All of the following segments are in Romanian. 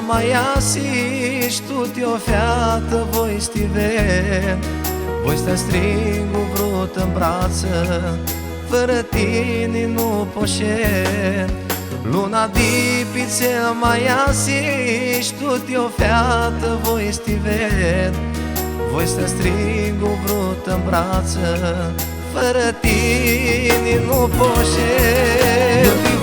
mai asici tu ti-o fiată voi stiven, voi sta stringu vrut în brață, fără tine nu poșen. Luna dipițe mai asici tu ti-o fiată voi stiven, voi sta stringu vrut în brață, fără tine nu poșen. Iubi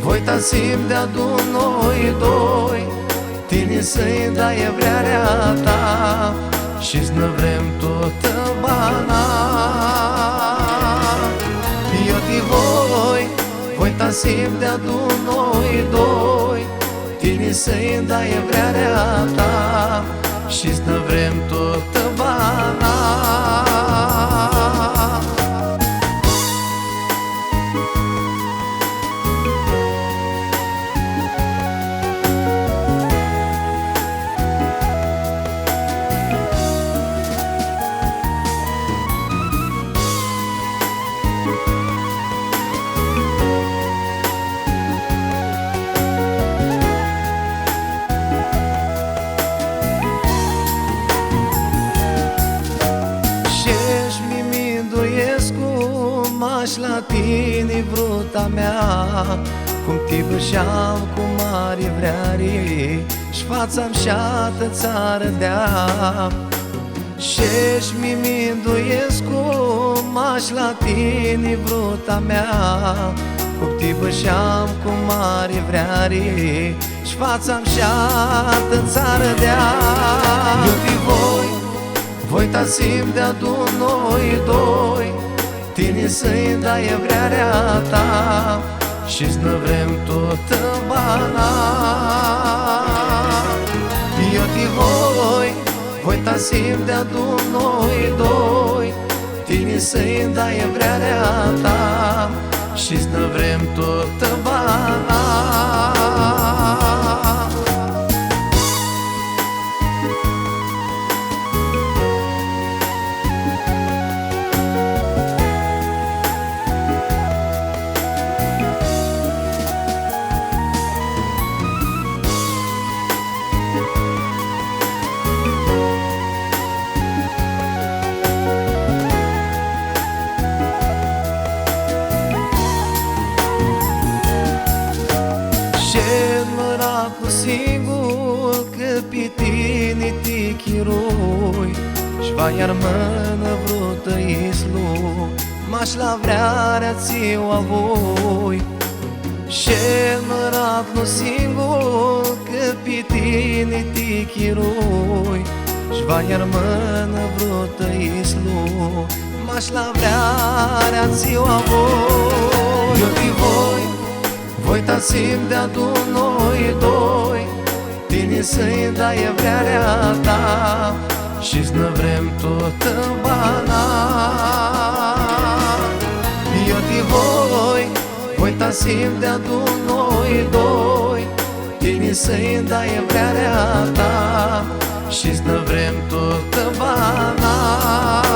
voi ta simt de adun noi doi, tine să-i dai evrearea ta și-ți ne vrem tot bana. Eu te voi ta simt de adun noi doi, tine să-i dai evrearea ta și-ți ne vrem tot bana. Aș la tine vruta mea, cum te bășeam cu mari vreari, și fața-mi șată țară dea. Și-și mi-minduiesc cum aș la tine vruta mea, cum te bășeam cu mari vreari, și fața-mi șată țară dea. Eu te voi ta simt de adun noi doi, tine să-i dai evrearea ta și-ți ne vrem tot bana. Eu te voi ta simt de adun noi doi, tine să-i dai evrearea ta și-ți ne vrem tot bana. Singur că pe tine te chirui, și va iar mână vrută islu, m-aș la vrearea ți-o avui. Și-n mărat singur că pe tine te chirui, și va iar mână vrută islu, m-aș la vrearea ți-o avui. Eu te voi ta simt de adun noi doi, tine să-i dai evrearea ta și-ți ne vrem tot bana. Eu te voi ta simt de adun noi doi, tine să-i dai evrearea ta și-ți ne vrem tot bana.